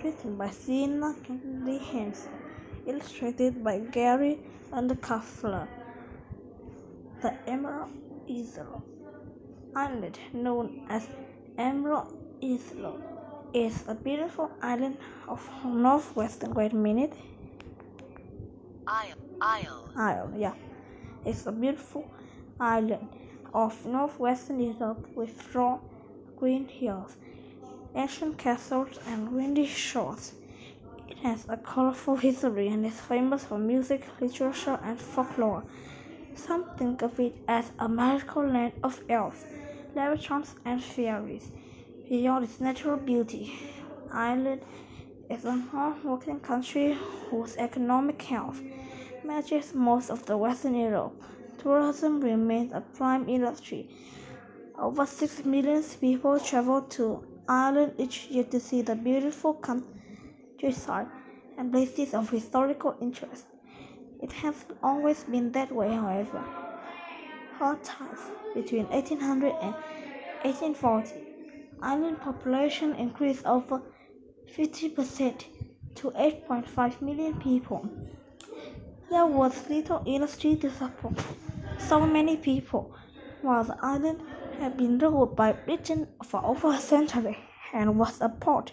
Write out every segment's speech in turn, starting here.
written by Sina Kennedy Hansen, illustrated by Gary Undercuffler. The Emerald Island, known as Emerald is a beautiful island of northwestern Great Minute Isle. Yeah, it's a beautiful island of northwestern Europe with strong green hills, ancient castles, and windy shores. It has a colorful history and is famous for music, literature, and folklore. Some think of it as a magical land of elves, leprechauns, and fairies. Beyond its natural beauty, Ireland is a hard-working country whose economic health matches most of the Western Europe. Tourism remains a prime industry. Over 6 million people travel to Ireland each year to see the beautiful countryside and places of historical interest. It hasn't always been that way, however. Hard times between 1800 and 1840, Ireland's population increased over 50% to 8.5 million people. There was little industry to support so many people, while the island had been ruled by Britain for over a century and was a part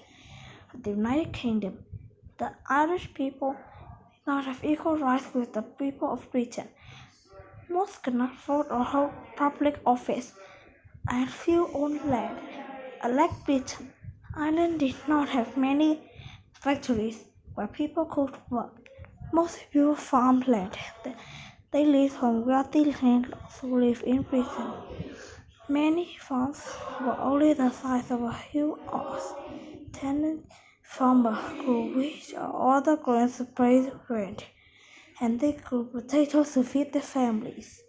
of the United Kingdom. The Irish people did not have equal rights with the people of Britain. Most could not vote or hold public office, and few owned land. Unlike Britain, Ireland did not have many factories where people could work. Most people farmed land. They lived from wealthy landlords who lived in Britain. Many farms were only the size of a few acres. Tenant farmers grew wheat or other grains to pay rent, and they grew potatoes to feed their families.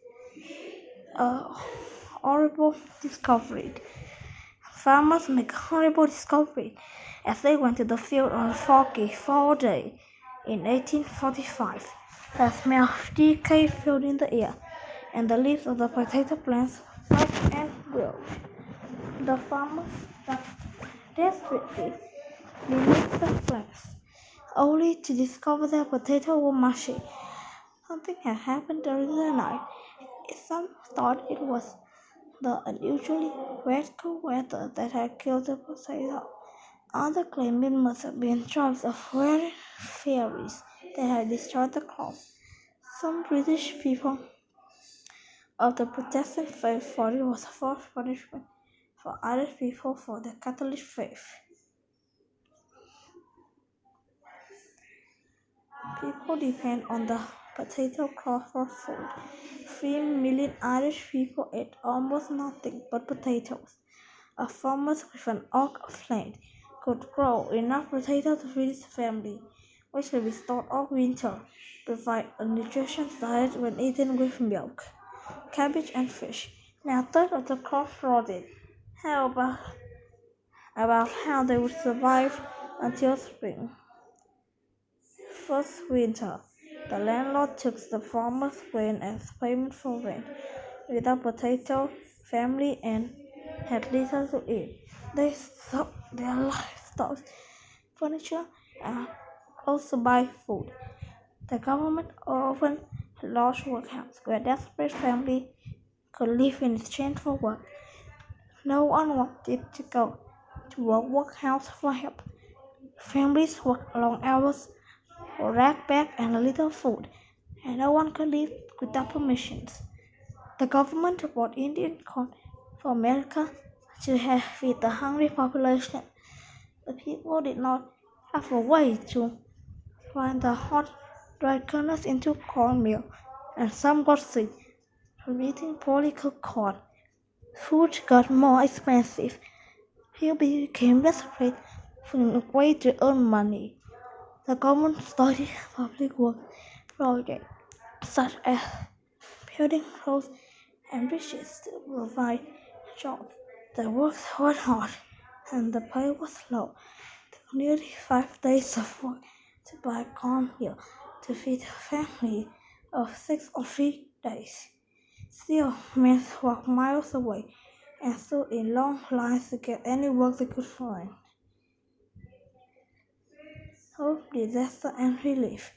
A horrible discovery. Farmers make a horrible discovery as they went to the field on a foggy fall day in 1845. The smell of decay filled in the air, and the leaves of the potato plants wet and wilt. The farmers dug desperately beneath the plants, only to discover their potatoes were mushy. Something had happened during the night. Some thought it was the unusually wet cool weather that had killed the potato. Others claimed it must have been tribes of weary fairies that had destroyed the crop. Some British people of the Protestant faith thought it was a forced punishment for Irish people for their Catholic faith. People depend on the potato crop for food. 3 million Irish people ate almost nothing but potatoes. A farmer with an acre of land could grow enough potatoes to feed his family, which could be stored all winter, provide a nutritious diet when eaten with milk, cabbage, and fish. Now, a third of the crop rotted. How about how they would survive until spring? First winter, the landlord took the farmer's grain as payment for rent. Without potato, family and had little to eat. They sold their livestock, furniture, and also buy food. The government opened a large workhouse where desperate families could live in exchange for work. No one wanted to go to a workhouse for help. Families worked long hours for rag and a little food, and no one could leave without permissions. The government brought Indian corn from America to help feed the hungry population. The people did not have a way to grind the hot, dry kernels into cornmeal, and some got sick from eating poorly cooked corn. Food got more expensive. People became desperate for a way to earn money. The government started public work projects such as building roads and bridges to provide jobs. The work was hard and the pay was low. Took nearly 5 days of work to buy cornmeal to feed a family of 6 or 3 days. Still, men walked miles away and stood in long lines to get any work they could find. hope, disaster, and relief.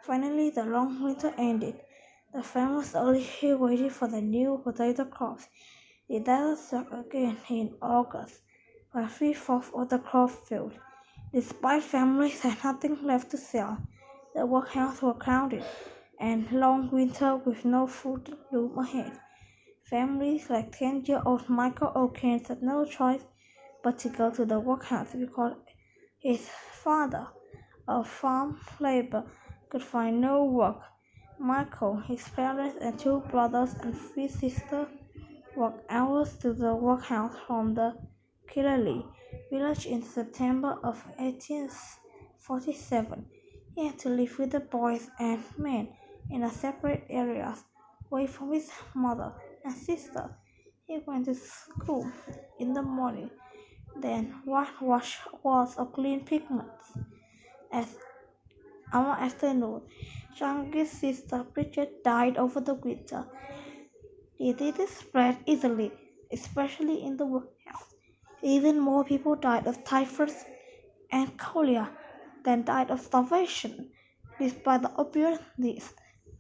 Finally, the long winter ended. The farm was only waiting for the new potato crops. The desert struck again in August, when three-fourths of the crop failed. Despite families had nothing left to sell, the workhouse were crowded, and long winter with no food loomed ahead. Families like 10-year-old Michael O'Kane had no choice but to go to the workhouse because his father, a farm laborer, could find no work. Michael, his parents, and two brothers and three sisters walked hours to the workhouse from the Killaley village in September of 1847. He had to live with the boys and men in a separate areas, away from his mother and sister. He went to school in the morning, then whitewash walls or clean pigments. As our afternoon, youngest sister Bridget died over the winter. The disease spread easily, especially in the workhouse. Even more people died of typhus and cholera than died of starvation. Despite the obvious needs,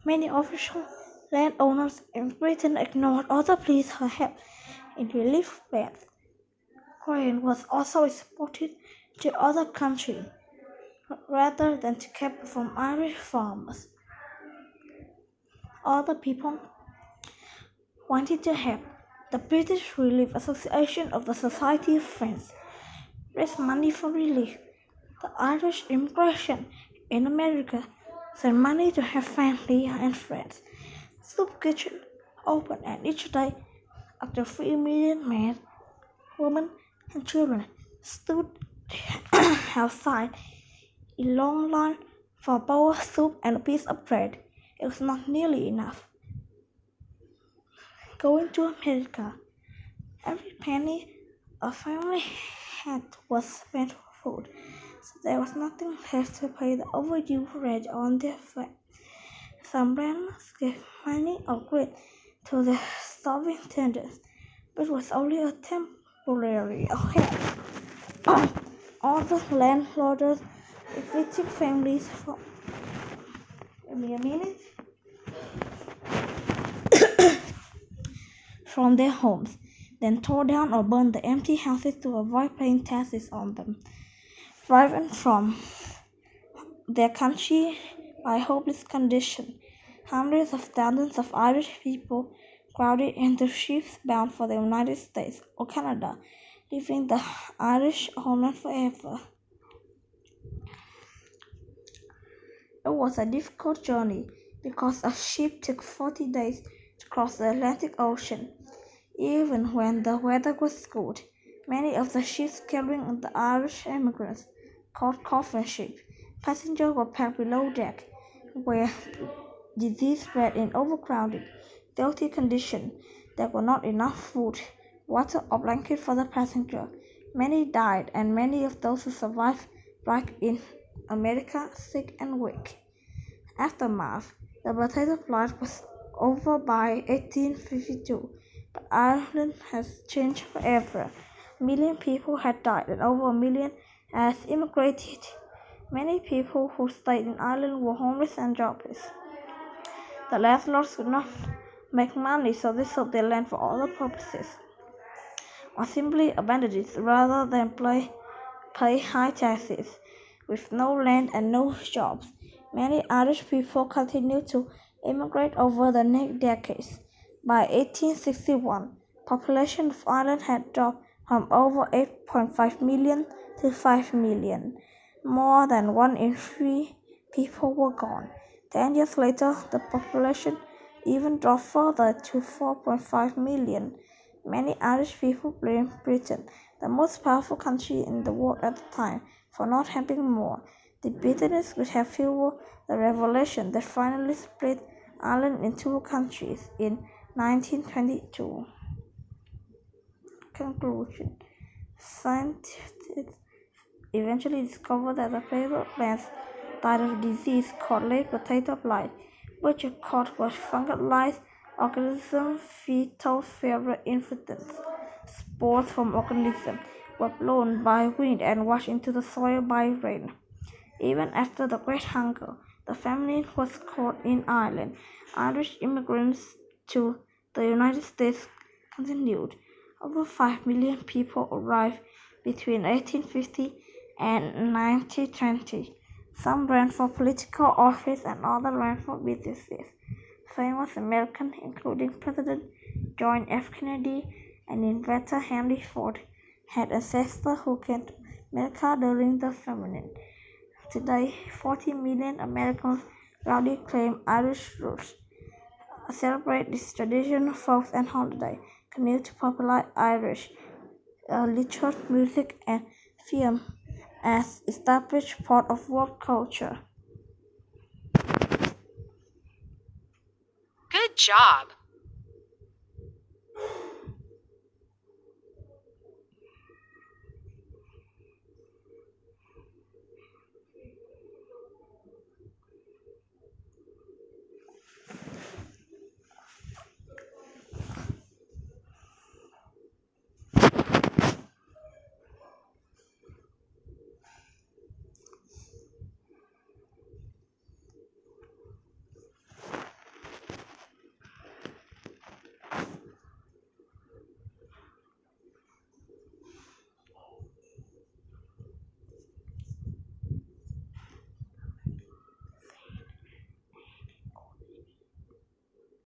many officials, landowners, in Britain ignored other pleas for help in relief plans. Grain was also exported to other countries rather than to kept from Irish farmers. Other people wanted to help. The British Relief Association of the Society of Friends raised money for relief. The Irish immigration in America sent money to help family and friends. Soup kitchen opened, and each day, up to 3 million men, women, and children stood outside in long line for a bowl of soup and a piece of bread. It was not nearly enough. Going to America, every penny a family had was spent for food, so there was nothing left to pay the overdue rent on their farm. Some ranchers gave money or grain to their starving tenants, but it was only a temporary help. All the landlords evicted families from their homes, then tore down or burned the empty houses to avoid paying taxes on them. Driven from their country by hopeless condition, hundreds of thousands of Irish people crowded into ships bound for the United States or Canada, leaving the Irish homeland forever. It was a difficult journey because a ship took 40 days to cross the Atlantic Ocean. Even when the weather was good, many of the ships carrying the Irish immigrants, called coffin ships, passengers were packed below deck, where disease spread in overcrowded, filthy conditions. There were not enough food, water, or blanket for the passengers. Many died, and many of those who survived died in America, sick and weak. Aftermath: the potato blight was over by 1852, but Ireland has changed forever. A million people had died, and over a million had immigrated. Many people who stayed in Ireland were homeless and jobless. The landlords could not make money, so they sold their land for other purposes, or simply abandoned it rather than pay high taxes. With no land and no jobs, many Irish people continued to immigrate over the next decades. By 1861, population of Ireland had dropped from over 8.5 million to 5 million. More than 1 in 3 people were gone. 10 years later, the population even dropped further to 4.5 million. Many Irish people blamed Britain, the most powerful country in the world at the time, for not having more. The bitterness could have fueled the revolution that finally split Ireland in two countries in 1922. Conclusion: scientists eventually discovered that the potato plants died of a disease called late potato blight, which is caused by fungalized organism fetal fever infections. Spores from organisms were blown by wind and washed into the soil by rain. Even after the Great Hunger, the famine was caught in Ireland. Irish immigrants to the United States continued. Over 5 million people arrived between 1850 and 1920. Some ran for political office and others ran for businesses. Famous Americans, including President John F. Kennedy and inventor Henry Ford, had ancestors who came to America during the famine. Today, 40 million Americans proudly claim Irish roots, celebrate this traditional folk and holiday, continue to popularize Irish literature, music, and film as established part of world culture. Good job!